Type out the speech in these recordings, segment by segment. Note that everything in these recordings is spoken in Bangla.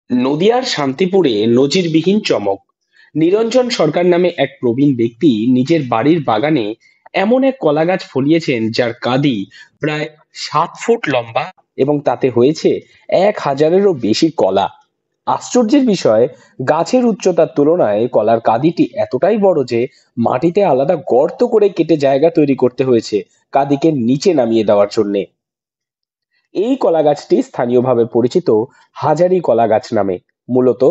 নদিয়ার শান্তিপুরে নজিরবিহীন চমক। নিরঞ্জন সরকার নামে এক প্রবীণ ব্যক্তি নিজের বাড়ির বাগানে এমন এক কলা গাছ ফলিয়েছেন যার কাঁদি প্রায় 7 ফুট লম্বা এবং তাতে হয়েছে 1,000-এরও বেশি কলা। আশ্চর্যের বিষয়, গাছের উচ্চতার তুলনায় কলার কাঁদিটি এতটাই বড় যে মাটিতে আলাদা গর্ত করে কেটে জায়গা তৈরি করতে হয়েছে কাঁদিকে নিচে নামিয়ে দেওয়ার জন্যে। এই কলাগাছটি স্থানীয়ভাবে পরিচিত হাজারী কলা গাছ নামে। মূলত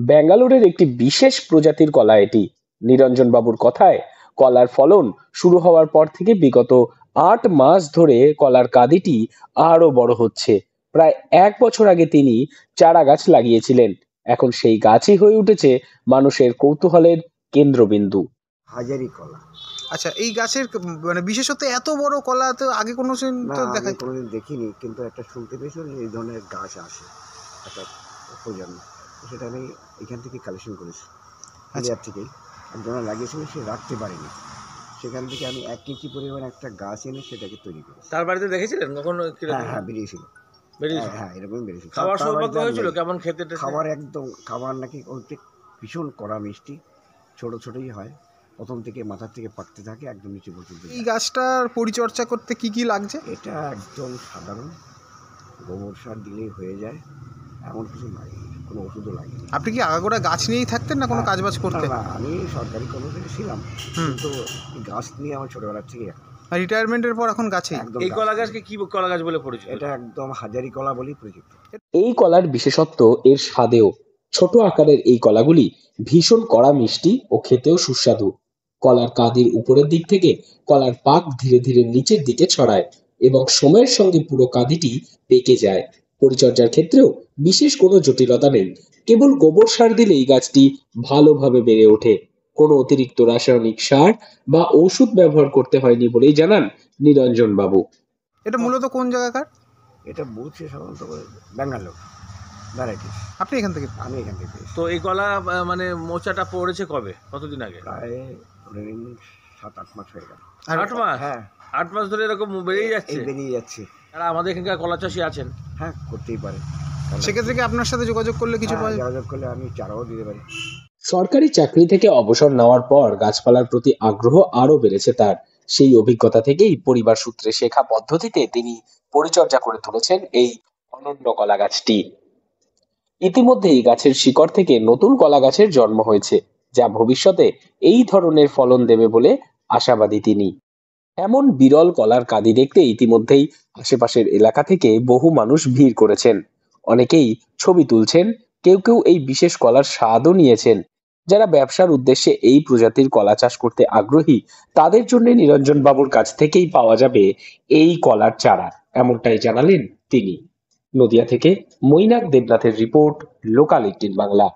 ব্যাঙ্গালোরের একটি বিশেষ প্রজাতির কলা এটি। নিরঞ্জন বাবুর কথায়, কলার ফলন শুরু হওয়ার পর থেকে বিগত 8 মাস ধরে কলার কাঁদিটি আরো বড় হচ্ছে। প্রায় 1 বছর আগে তিনি চারা গাছ লাগিয়েছিলেন। এখন সেই গাছই হয়ে উঠেছে মানুষের কৌতূহলের কেন্দ্রবিন্দু। হাজারি কলা। আচ্ছা, এই গাছের মানে বিশেষত এত বড় কলা তো আগে কোনো দিন না, তো আমি দেখা কোনোদিন দেখিনি, কিন্তু একটা শুনতে পেয়েছিলাম যে এই ধরনের গাছ আসে একটা প্রজন্ম। তো সেটা আমি এখান থেকে কালেকশন করেছি, হাজার থেকেই একজনা লাগিয়েছিল, সে রাখতে পারেনি। সেখান থেকে আমি 1 কেজি পরিমাণ একটা গাছ এনে সেটাকে তৈরি করেছি। তার বাড়িতে দেখেছিলেন কখনো? হ্যাঁ হ্যাঁ, বেরিয়েছিল। বেরিয়েছিল? হ্যাঁ, এরকমই বেরিয়েছিল। খাবার তার সৌভাগ্য বাড়িতে আর হয়েছিল? নেই। কেমন খেতে টেতে? খাবার একদম, খাবার নাকি ওতে ভীষণ কড়া মিষ্টি, ছোট ছোটই হয়, প্রথম থেকে মাথার থেকে পাকতে থাকে একদম নিচে পর্যন্ত। এই গাছটার পরিচর্যা করতে কি কি লাগছে? এটা একদম সাধারণ, গোবর সার দিলেই হয়ে যায়, এমন কিছু লাগে না, কোনো ওষুধও লাগে না। আপনি কি আগাগোড়া গাছ নিয়েই থাকতেন না কোনো কাজবাজ করতেন? না, আমি সরকারি কর্মচারী ছিলাম, কিন্তু এই গাছ নিয়ে আমার ছোটবেলার থেকে রিটায়ারমেন্টের পর এখন গাছে একদম। এই কলা গাছকে কি কলা গাছ বলে পরিচিত? এটা একদম হাজারি কলা বলেই পরিচিত। এই কলার বিশেষত্ব এর স্বাদেও। ছোট আকারের এই কলাগুলি ভীষণ কড়া মিষ্টি ও খেতেও সুস্বাদু। কলার কাঁদির উপরের দিক থেকে কলার পাক ধীরে ধীরে নিচের দিকে ছড়ায় এবং সময়ের সঙ্গে পুরো কাঁদিটি পেকে যায়। পরিচর্যার ক্ষেত্রেও বিশেষ কোনো জটিলতা নেই। কেবল গোবর সার দিলেই গাছটি ভালোভাবে বেড়ে ওঠে। কোনো অতিরিক্ত রাসায়নিক সার বা ওষুধ ব্যবহার করতে হয়নি বলেই জানান নিরঞ্জন বাবু। এটা মূলত কোন জায়গাকার? এটা বলছে সাধারণত ব্যাঙ্গালোর ভ্যারাইটিস। আপনি এখান থেকে? আমি এখান থেকে পেয়েছি। তো এই কলা মানে মোচাটা পড়েছে কবে, কতদিন আগে? প্রায় ধরে নিন 7-8 মাস হয়ে গেল। 8 মাস? হ্যাঁ, 8 মাস ধরে এরকম বেরিয়ে যাচ্ছে? এই বেরিয়ে যাচ্ছে। আর আমাদের এখানকার কলা চাষি আছেন, হ্যাঁ, করতেই পারে। সেক্ষেত্রে কি আপনার সাথে যোগাযোগ করলে কিছু পাওয়া যায়? যোগাযোগ করলে আমি চারাও দিতে পারি। সরকারি চাকরি থেকে অবসর নেওয়ার পর গাছপালার প্রতি আগ্রহ আরো বেড়েছে তার। সেই অভিজ্ঞতা থেকেই পরিবার সূত্রে শেখা পদ্ধতিতে তিনি পরিচর্যা করে তুলেছেন এই অনন্য কলা গাছটি। ইতিমধ্যে এই গাছের শিকড় থেকে নতুন কলা গাছের জন্ম হয়েছে, যা ভবিষ্যতে এই ধরনের ফলন দেবে বলে আশাবাদী তিনি। এমন বিরল কলার কাঁদি দেখতে ইতিমধ্যেই আশেপাশের এলাকা থেকে বহু মানুষ ভিড় করেছেন। অনেকেই ছবি তুলছেন, কেউ কেউ এই বিশেষ কলার স্বাদও নিয়েছেন। যারা ব্যবসার উদ্দেশ্যে এই প্রজাতির কলা চাষ করতে আগ্রহী, তাদের জন্য নিরঞ্জন বাবুর কাছ থেকেই পাওয়া যাবে এই কলার চারা, এমনটাই জানালেন তিনি। নদিয়া থেকে মৈনাক দেবনাথের রিপোর্ট, লোকাল 18 বাংলা।